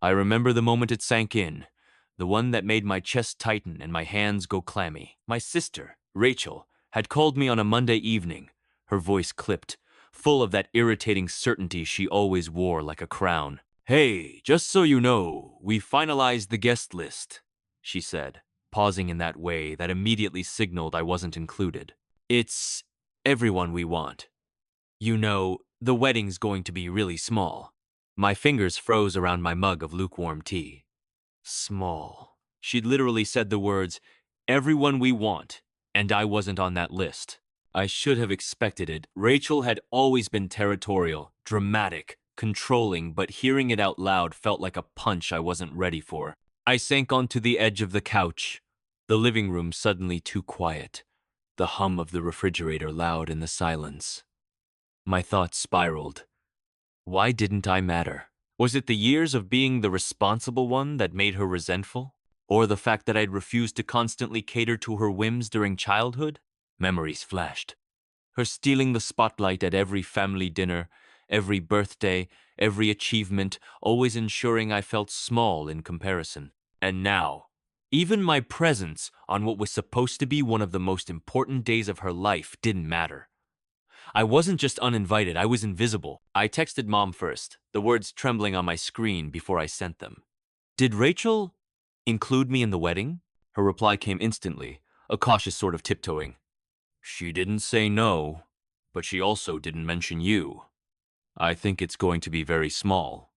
I remember the moment it sank in, the one that made my chest tighten and my hands go clammy. My sister, Rachel, had called me on a Monday evening, her voice clipped, full of that irritating certainty she always wore like a crown. "Hey, just so you know, we finalized the guest list," she said, pausing in that way that immediately signaled I wasn't included. "It's everyone we want. You know, the wedding's going to be really small." My fingers froze around my mug of lukewarm tea. Small. She'd literally said the words, "everyone we want," and I wasn't on that list. I should have expected it. Rachel had always been territorial, dramatic, controlling, but hearing it out loud felt like a punch I wasn't ready for. I sank onto the edge of the couch, the living room suddenly too quiet, the hum of the refrigerator loud in the silence. My thoughts spiraled. Why didn't I matter? Was it the years of being the responsible one that made her resentful? Or the fact that I'd refused to constantly cater to her whims during childhood? Memories flashed. Her stealing the spotlight at every family dinner, every birthday, every achievement, always ensuring I felt small in comparison. And now, even my presence on what was supposed to be one of the most important days of her life didn't matter. I wasn't just uninvited, I was invisible. I texted Mom first, the words trembling on my screen before I sent them. "Did Rachel include me in the wedding?" Her reply came instantly, a cautious sort of tiptoeing. "She didn't say no, but she also didn't mention you. I think it's going to be very small."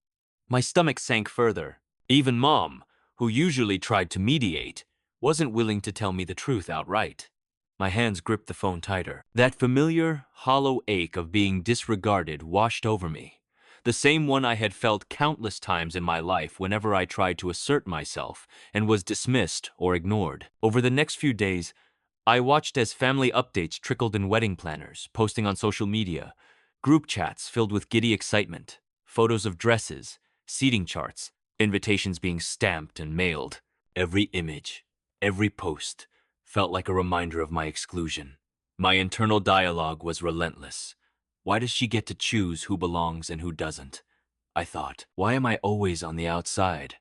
My stomach sank further. Even Mom, who usually tried to mediate, wasn't willing to tell me the truth outright. My hands gripped the phone tighter. That familiar, hollow ache of being disregarded washed over me. The same one I had felt countless times in my life whenever I tried to assert myself and was dismissed or ignored. Over the next few days, I watched as family updates trickled in wedding planners, posting on social media, group chats filled with giddy excitement, photos of dresses, seating charts, invitations being stamped and mailed. Every image, every post, felt like a reminder of my exclusion. My internal dialogue was relentless. Why does she get to choose who belongs and who doesn't? I thought. Why am I always on the outside?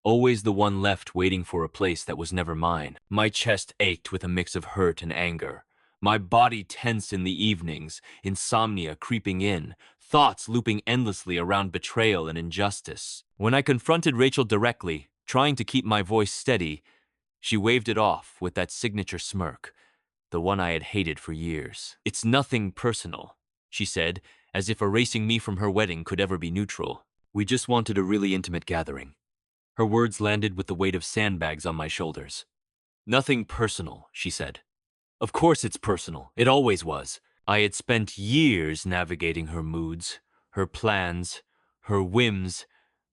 Always the one left waiting for a place that was never mine. My chest ached with a mix of hurt and anger. My body tense in the evenings, insomnia creeping in, thoughts looping endlessly around betrayal and injustice. When I confronted Rachel directly, trying to keep my voice steady, she waved it off with that signature smirk, the one I had hated for years. "It's nothing personal," she said, as if erasing me from her wedding could ever be neutral. "We just wanted a really intimate gathering." Her words landed with the weight of sandbags on my shoulders. "Nothing personal," she said. Of course it's personal. It always was. I had spent years navigating her moods, her plans, her whims,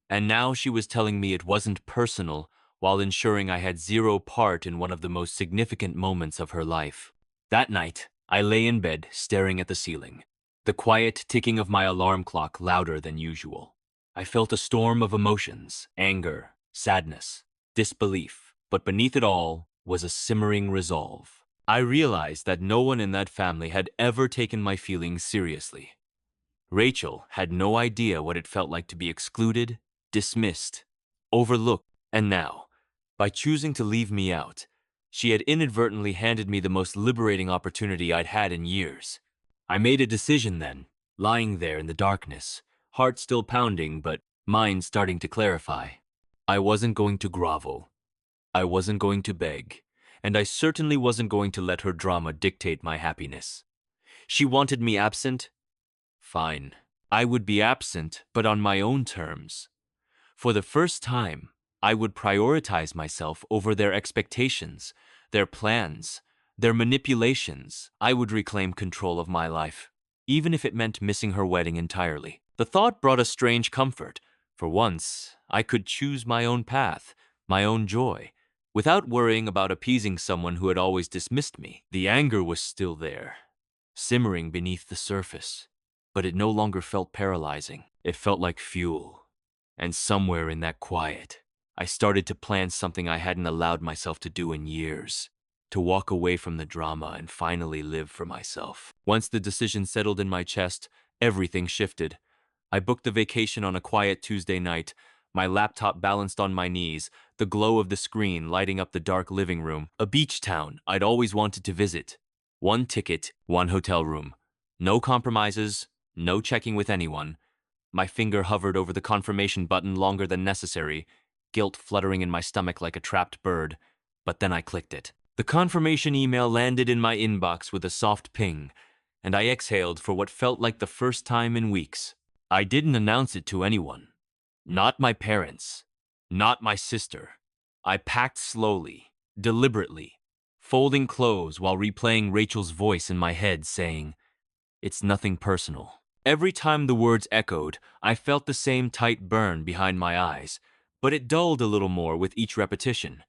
and now she was telling me it wasn't personal while ensuring I had zero part in one of the most significant moments of her life. That night, I lay in bed staring at the ceiling, the quiet ticking of my alarm clock louder than usual. I felt a storm of emotions, anger, sadness, disbelief, but beneath it all was a simmering resolve. I realized that no one in that family had ever taken my feelings seriously. Rachel had no idea what it felt like to be excluded, dismissed, overlooked, and now, by choosing to leave me out, she had inadvertently handed me the most liberating opportunity I'd had in years. I made a decision then, lying there in the darkness, heart still pounding, but mind starting to clarify. I wasn't going to grovel. I wasn't going to beg. And I certainly wasn't going to let her drama dictate my happiness. She wanted me absent? Fine. I would be absent, but on my own terms. For the first time, I would prioritize myself over their expectations, their plans, their manipulations. I would reclaim control of my life, even if it meant missing her wedding entirely. The thought brought a strange comfort. For once, I could choose my own path, my own joy, without worrying about appeasing someone who had always dismissed me. The anger was still there, simmering beneath the surface, but it no longer felt paralyzing. It felt like fuel. And somewhere in that quiet, I started to plan something I hadn't allowed myself to do in years, to walk away from the drama and finally live for myself. Once the decision settled in my chest, everything shifted. I booked the vacation on a quiet Tuesday night, My laptop balanced on my knees, the glow of the screen lighting up the dark living room. A beach town I'd always wanted to visit. One ticket, one hotel room. No compromises, no checking with anyone. My finger hovered over the confirmation button longer than necessary, guilt fluttering in my stomach like a trapped bird. But then I clicked it. The confirmation email landed in my inbox with a soft ping, and I exhaled for what felt like the first time in weeks. I didn't announce it to anyone. Not my parents. Not my sister. I packed slowly, deliberately, folding clothes while replaying Rachel's voice in my head saying, "It's nothing personal." Every time the words echoed, I felt the same tight burn behind my eyes, but it dulled a little more with each repetition.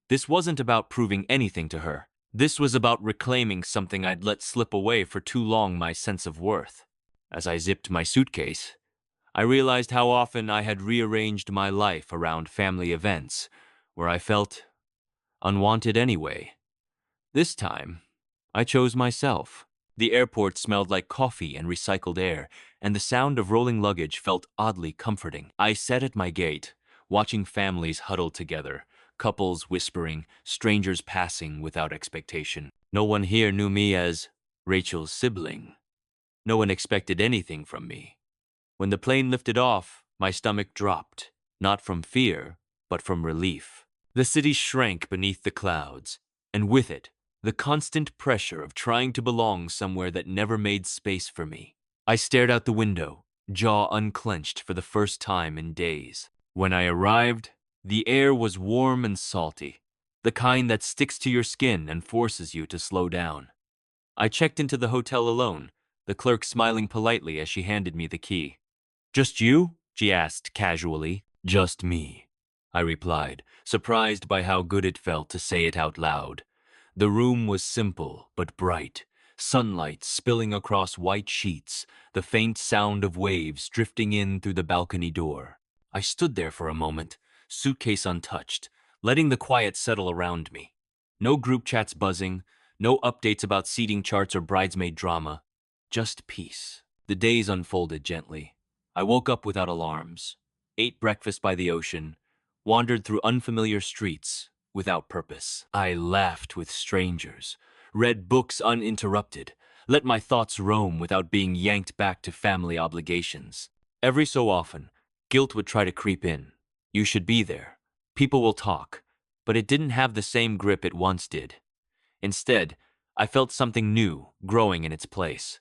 This wasn't about proving anything to her. This was about reclaiming something I'd let slip away for too long, my sense of worth. As I zipped my suitcase, I realized how often I had rearranged my life around family events, where I felt unwanted anyway. This time, I chose myself. The airport smelled like coffee and recycled air, and the sound of rolling luggage felt oddly comforting. I sat at my gate, watching families huddle together, couples whispering, strangers passing without expectation. No one here knew me as Rachel's sibling. No one expected anything from me. When the plane lifted off, my stomach dropped, not from fear, but from relief. The city shrank beneath the clouds, and with it, the constant pressure of trying to belong somewhere that never made space for me. I stared out the window, jaw unclenched for the first time in days. When I arrived, the air was warm and salty, the kind that sticks to your skin and forces you to slow down. I checked into the hotel alone, the clerk smiling politely as she handed me the key. "Just you?" she asked casually. "Just me," I replied, surprised by how good it felt to say it out loud. The room was simple but bright, sunlight spilling across white sheets, the faint sound of waves drifting in through the balcony door. I stood there for a moment, suitcase untouched, letting the quiet settle around me. No group chats buzzing, no updates about seating charts or bridesmaid drama, just peace. The days unfolded gently. I woke up without alarms, ate breakfast by the ocean, wandered through unfamiliar streets without purpose. I laughed with strangers, read books uninterrupted, let my thoughts roam without being yanked back to family obligations. Every so often, guilt would try to creep in. You should be there. People will talk. But it didn't have the same grip it once did. Instead, I felt something new growing in its place.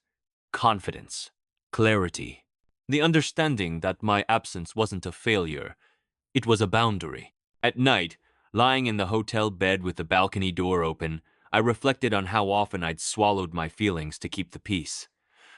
Confidence, clarity, the understanding that my absence wasn't a failure. It was a boundary. At night, lying in the hotel bed with the balcony door open, I reflected on how often I'd swallowed my feelings to keep the peace.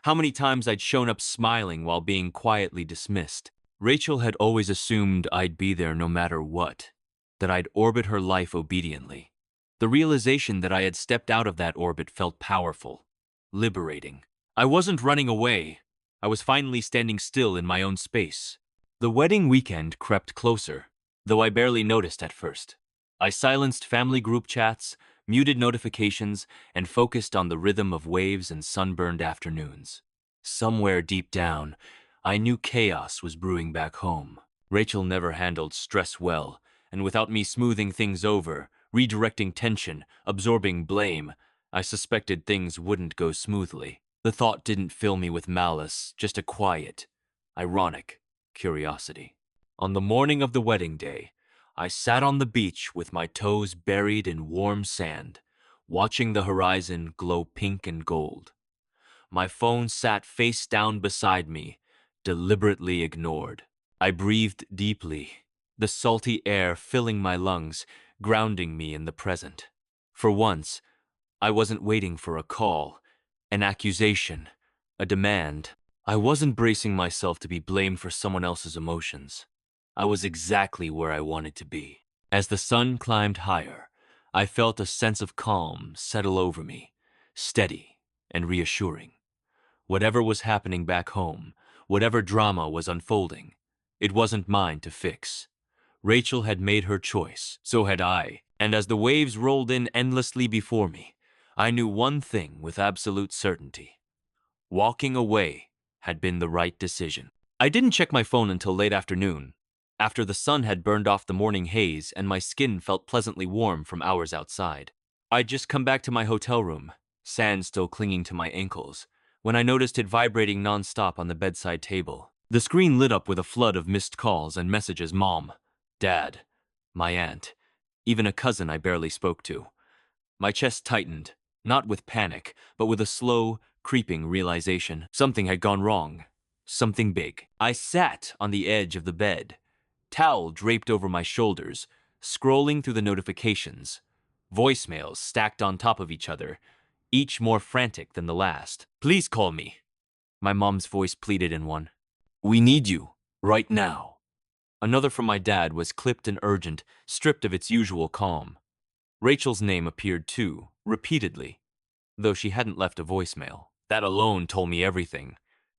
How many times I'd shown up smiling while being quietly dismissed. Rachel had always assumed I'd be there no matter what, that I'd orbit her life obediently. The realization that I had stepped out of that orbit felt powerful, liberating. I wasn't running away. I was finally standing still in my own space. The wedding weekend crept closer, though I barely noticed at first. I silenced family group chats, muted notifications, and focused on the rhythm of waves and sunburned afternoons. Somewhere deep down, I knew chaos was brewing back home. Rachel never handled stress well, and without me smoothing things over, redirecting tension, absorbing blame, I suspected things wouldn't go smoothly. The thought didn't fill me with malice, just a quiet, ironic curiosity. On the morning of the wedding day, I sat on the beach with my toes buried in warm sand, watching the horizon glow pink and gold. My phone sat face down beside me, deliberately ignored. I breathed deeply, the salty air filling my lungs, grounding me in the present. For once, I wasn't waiting for a call, an accusation, a demand. I wasn't bracing myself to be blamed for someone else's emotions. I was exactly where I wanted to be. As the sun climbed higher, I felt a sense of calm settle over me, steady and reassuring. Whatever was happening back home, whatever drama was unfolding, it wasn't mine to fix. Rachel had made her choice, so had I, and as the waves rolled in endlessly before me, I knew one thing with absolute certainty. Walking away had been the right decision. I didn't check my phone until late afternoon, after the sun had burned off the morning haze and my skin felt pleasantly warm from hours outside. I'd just come back to my hotel room, sand still clinging to my ankles, when I noticed it vibrating nonstop on the bedside table. The screen lit up with a flood of missed calls and messages: Mom, Dad, my aunt, even a cousin I barely spoke to. My chest tightened, not with panic, but with a slow, creeping realization. Something had gone wrong. Something big. I sat on the edge of the bed, towel draped over my shoulders, scrolling through the notifications. Voicemails stacked on top of each other, each more frantic than the last. Please call me, my mom's voice pleaded in one. We need you, right now. Another from my dad was clipped and urgent, stripped of its usual calm. Rachel's name appeared too, repeatedly, though she hadn't left a voicemail. That alone told me everything.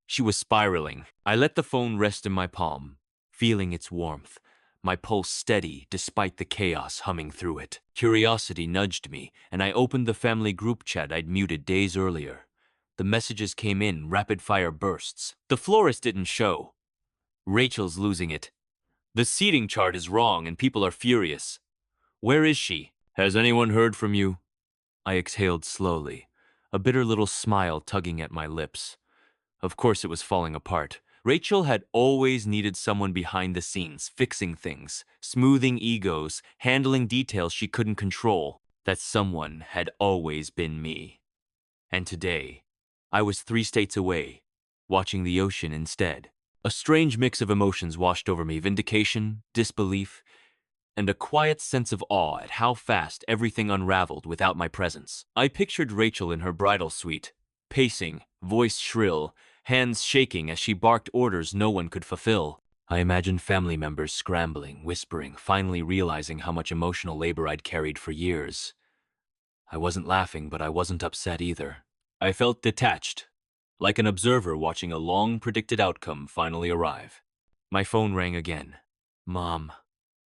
She was spiraling. I let the phone rest in my palm, feeling its warmth, my pulse steady despite the chaos humming through it. Curiosity nudged me, and I opened the family group chat I'd muted days earlier. The messages came in rapid-fire bursts. The florist didn't show. Rachel's losing it. The seating chart is wrong and people are furious. Where is she? Has anyone heard from you? I exhaled slowly, a bitter little smile tugging at my lips. Of course it was falling apart. Rachel had always needed someone behind the scenes, fixing things, smoothing egos, handling details she couldn't control. That someone had always been me. And today, I was 3 states away, watching the ocean instead. A strange mix of emotions washed over me: vindication, disbelief, and a quiet sense of awe at how fast everything unraveled without my presence. I pictured Rachel in her bridal suite, pacing, voice shrill, hands shaking as she barked orders no one could fulfill. I imagined family members scrambling, whispering, finally realizing how much emotional labor I'd carried for years. I wasn't laughing, but I wasn't upset either. I felt detached, like an observer watching a long-predicted outcome finally arrive. My phone rang again. Mom.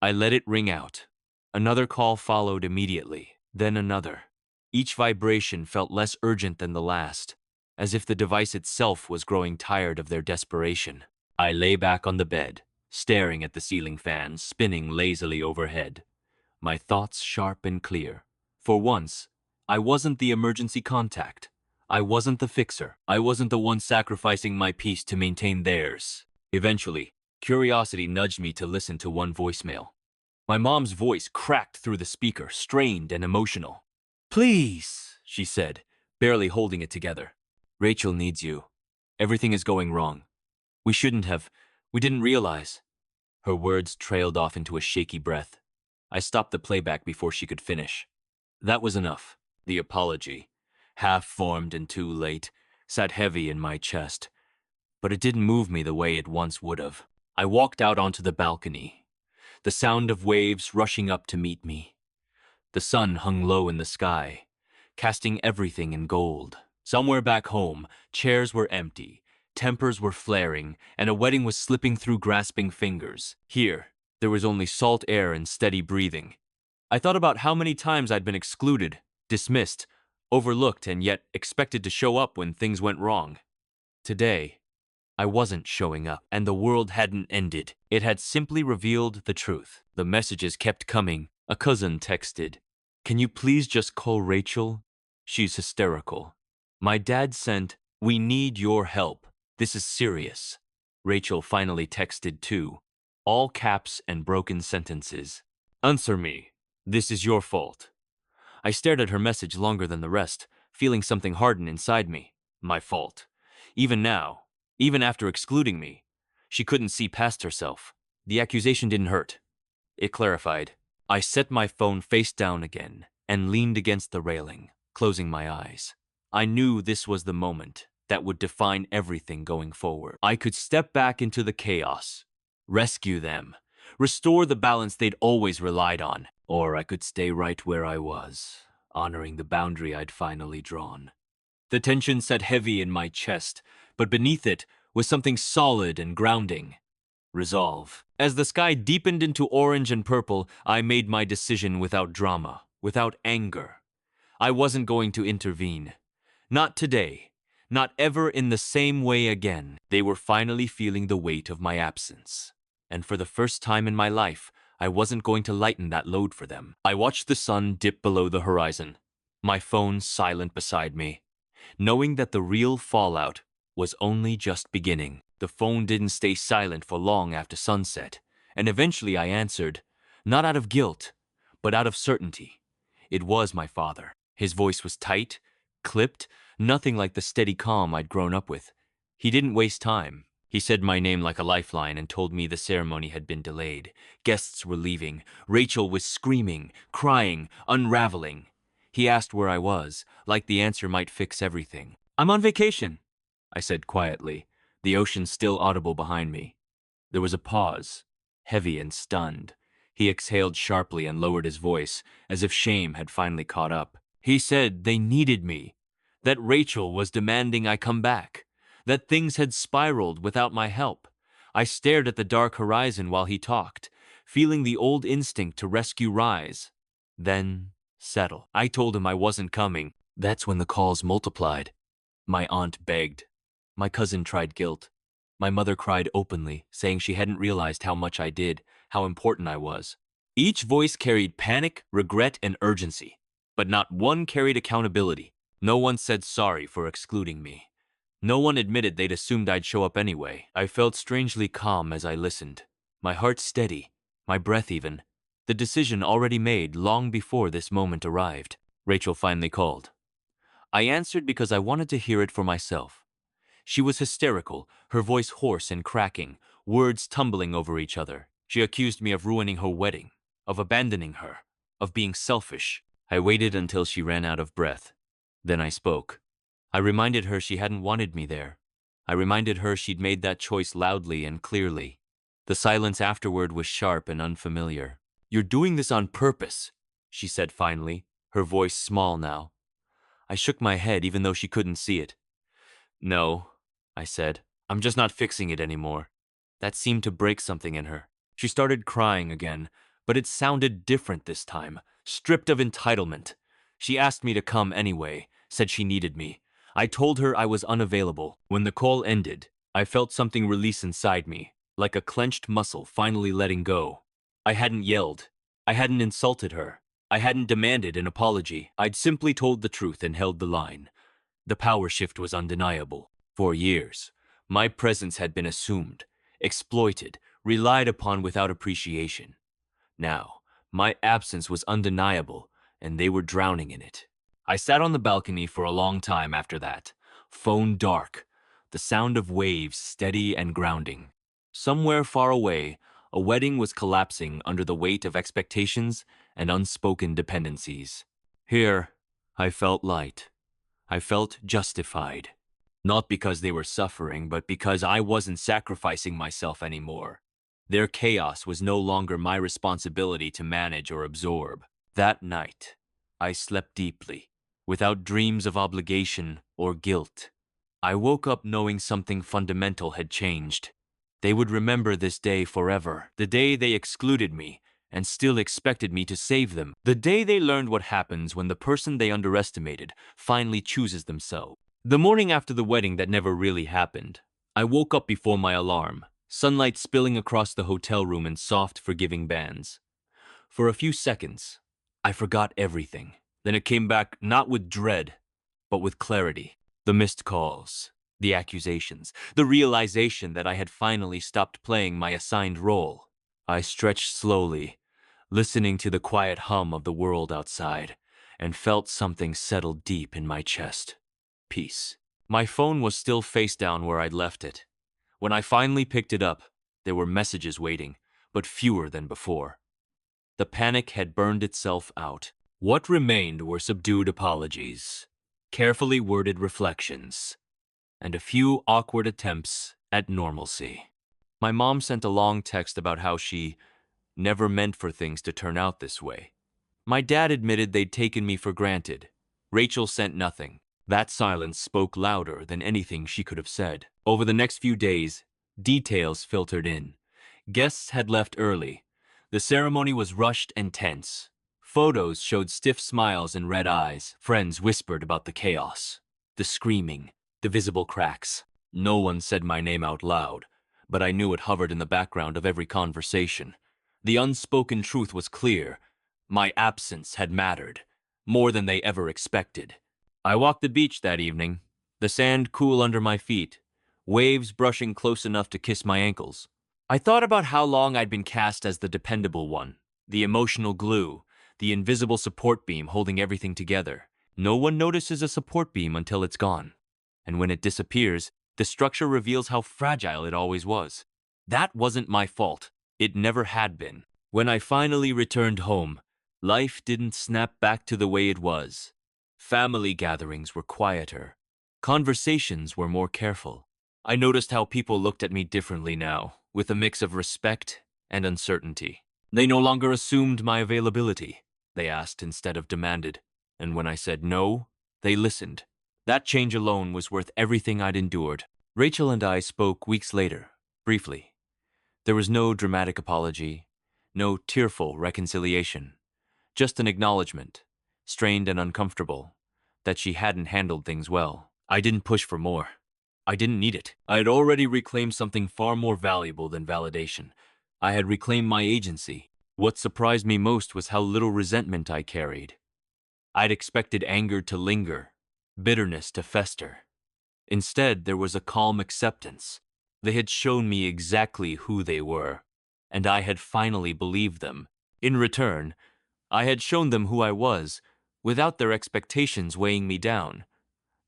I let it ring out. Another call followed immediately, then another. Each vibration felt less urgent than the last, as if the device itself was growing tired of their desperation. I lay back on the bed, staring at the ceiling fan spinning lazily overhead, my thoughts sharp and clear. For once, I wasn't the emergency contact. I wasn't the fixer. I wasn't the one sacrificing my peace to maintain theirs. Eventually, curiosity nudged me to listen to one voicemail. My mom's voice cracked through the speaker, strained and emotional. Please, she said, barely holding it together. Rachel needs you. Everything is going wrong. We didn't realize. Her words trailed off into a shaky breath. I stopped the playback before she could finish. That was enough. The apology, half-formed and too late, sat heavy in my chest. But it didn't move me the way it once would have. I walked out onto the balcony, the sound of waves rushing up to meet me. The sun hung low in the sky, casting everything in gold. Somewhere back home, chairs were empty, tempers were flaring, and a wedding was slipping through grasping fingers. Here, there was only salt air and steady breathing. I thought about how many times I'd been excluded, dismissed, overlooked, and yet expected to show up when things went wrong. Today, I wasn't showing up, and the world hadn't ended. It had simply revealed the truth. The messages kept coming. A cousin texted, "Can you please just call Rachel? She's hysterical." My dad sent, "We need your help. This is serious." Rachel finally texted too, all caps and broken sentences. "Answer me. This is your fault." I stared at her message longer than the rest, feeling something harden inside me. My fault. Even now, even after excluding me, she couldn't see past herself. The accusation didn't hurt. It clarified. I set my phone face down again and leaned against the railing, closing my eyes. I knew this was the moment that would define everything going forward. I could step back into the chaos, rescue them, restore the balance they'd always relied on, or I could stay right where I was, honoring the boundary I'd finally drawn. The tension sat heavy in my chest, but beneath it was something solid and grounding. Resolve. As the sky deepened into orange and purple, I made my decision without drama, without anger. I wasn't going to intervene. Not today. Not ever in the same way again. They were finally feeling the weight of my absence. and for the first time in my life, I wasn't going to lighten that load for them. I watched the sun dip below the horizon, my phone silent beside me, knowing that the real fallout was only just beginning. The phone didn't stay silent for long after sunset, and eventually I answered, not out of guilt, but out of certainty. It was my father. His voice was tight, clipped, nothing like the steady calm I'd grown up with. He didn't waste time. He said my name like a lifeline and told me the ceremony had been delayed. Guests were leaving. Rachel was screaming, crying, unraveling. He asked where I was, like the answer might fix everything. "I'm on vacation," I said quietly, the ocean still audible behind me. There was a pause, heavy and stunned. He exhaled sharply and lowered his voice, as if shame had finally caught up. He said they needed me, that Rachel was demanding I come back, that things had spiraled without my help. I stared at the dark horizon while he talked, feeling the old instinct to rescue rise, then settle. I told him I wasn't coming. That's when the calls multiplied. My aunt begged. My cousin tried guilt. My mother cried openly, saying she hadn't realized how much I did, how important I was. Each voice carried panic, regret, and urgency, but not one carried accountability. No one said sorry for excluding me. No one admitted they'd assumed I'd show up anyway. I felt strangely calm as I listened, my heart steady, my breath even. The decision already made long before this moment arrived. Rachel finally called. I answered because I wanted to hear it for myself. She was hysterical, her voice hoarse and cracking, words tumbling over each other. She accused me of ruining her wedding, of abandoning her, of being selfish. I waited until she ran out of breath. Then I spoke. I reminded her she hadn't wanted me there. I reminded her she'd made that choice loudly and clearly. The silence afterward was sharp and unfamiliar. "You're doing this on purpose," she said finally, her voice small now. I shook my head even though she couldn't see it. "No," I said. "I'm just not fixing it anymore." That seemed to break something in her. She started crying again, but it sounded different this time, stripped of entitlement. She asked me to come anyway, said she needed me. I told her I was unavailable. When the call ended, I felt something release inside me, like a clenched muscle finally letting go. I hadn't yelled. I hadn't insulted her. I hadn't demanded an apology. I'd simply told the truth and held the line. The power shift was undeniable. For years, my presence had been assumed, exploited, relied upon without appreciation. Now, my absence was undeniable, and they were drowning in it. I sat on the balcony for a long time after that, phone dark, the sound of waves steady and grounding. Somewhere far away, a wedding was collapsing under the weight of expectations and unspoken dependencies. Here, I felt light. I felt justified. Not because they were suffering, but because I wasn't sacrificing myself anymore. Their chaos was no longer my responsibility to manage or absorb. That night, I slept deeply, without dreams of obligation or guilt. I woke up knowing something fundamental had changed. They would remember this day forever, the day they excluded me and still expected me to save them, the day they learned what happens when the person they underestimated finally chooses themselves. The morning after the wedding that never really happened, I woke up before my alarm, sunlight spilling across the hotel room in soft, forgiving bands. For a few seconds, I forgot everything. Then it came back not with dread, but with clarity. The missed calls, the accusations, the realization that I had finally stopped playing my assigned role. I stretched slowly, listening to the quiet hum of the world outside, and felt something settle deep in my chest. Peace. My phone was still face down where I'd left it. When I finally picked it up, there were messages waiting, but fewer than before. The panic had burned itself out. What remained were subdued apologies, carefully worded reflections, and a few awkward attempts at normalcy. My mom sent a long text about how she never meant for things to turn out this way. My dad admitted they'd taken me for granted. Rachel sent nothing. That silence spoke louder than anything she could have said. Over the next few days, details filtered in. Guests had left early. The ceremony was rushed and tense. Photos showed stiff smiles and red eyes. Friends whispered about the chaos, the screaming, the visible cracks. No one said my name out loud, but I knew it hovered in the background of every conversation. The unspoken truth was clear. My absence had mattered, more than they ever expected. I walked the beach that evening, the sand cool under my feet, waves brushing close enough to kiss my ankles. I thought about how long I'd been cast as the dependable one, the emotional glue, the invisible support beam holding everything together. No one notices a support beam until it's gone. And when it disappears, the structure reveals how fragile it always was. That wasn't my fault. It never had been. When I finally returned home, life didn't snap back to the way it was. Family gatherings were quieter. Conversations were more careful. I noticed how people looked at me differently now, with a mix of respect and uncertainty. They no longer assumed my availability. They asked instead of demanded. And when I said no, they listened. That change alone was worth everything I'd endured. Rachel and I spoke weeks later, briefly. There was no dramatic apology, no tearful reconciliation, just an acknowledgement, strained and uncomfortable, that she hadn't handled things well. I didn't push for more. I didn't need it. I had already reclaimed something far more valuable than validation. I had reclaimed my agency. What surprised me most was how little resentment I carried. I'd expected anger to linger, bitterness to fester. Instead, there was a calm acceptance. They had shown me exactly who they were, and I had finally believed them. In return, I had shown them who I was, without their expectations weighing me down.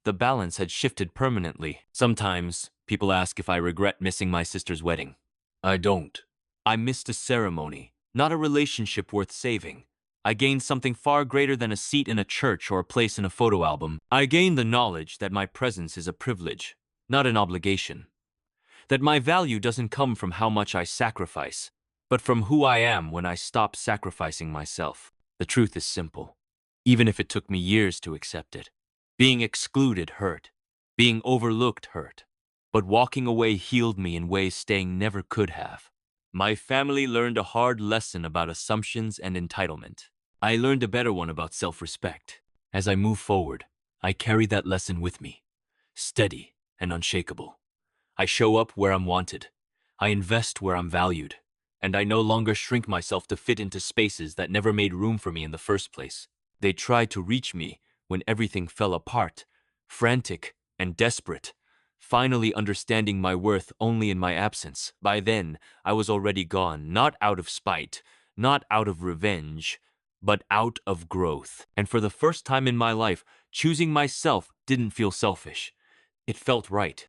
The balance had shifted permanently. Sometimes, people ask if I regret missing my sister's wedding. I don't. I missed a ceremony, not a relationship worth saving. I gained something far greater than a seat in a church or a place in a photo album. I gained the knowledge that my presence is a privilege, not an obligation. That my value doesn't come from how much I sacrifice, but from who I am when I stop sacrificing myself. The truth is simple, even if it took me years to accept it. Being excluded hurt. Being overlooked hurt. But walking away healed me in ways staying never could have. My family learned a hard lesson about assumptions and entitlement. I learned a better one about self-respect. As I move forward, I carry that lesson with me, steady and unshakable. I show up where I'm wanted. I invest where I'm valued. And I no longer shrink myself to fit into spaces that never made room for me in the first place. They tried to reach me when everything fell apart, frantic and desperate, finally understanding my worth only in my absence. By then, I was already gone, not out of spite, not out of revenge, but out of growth. And for the first time in my life, choosing myself didn't feel selfish. It felt right.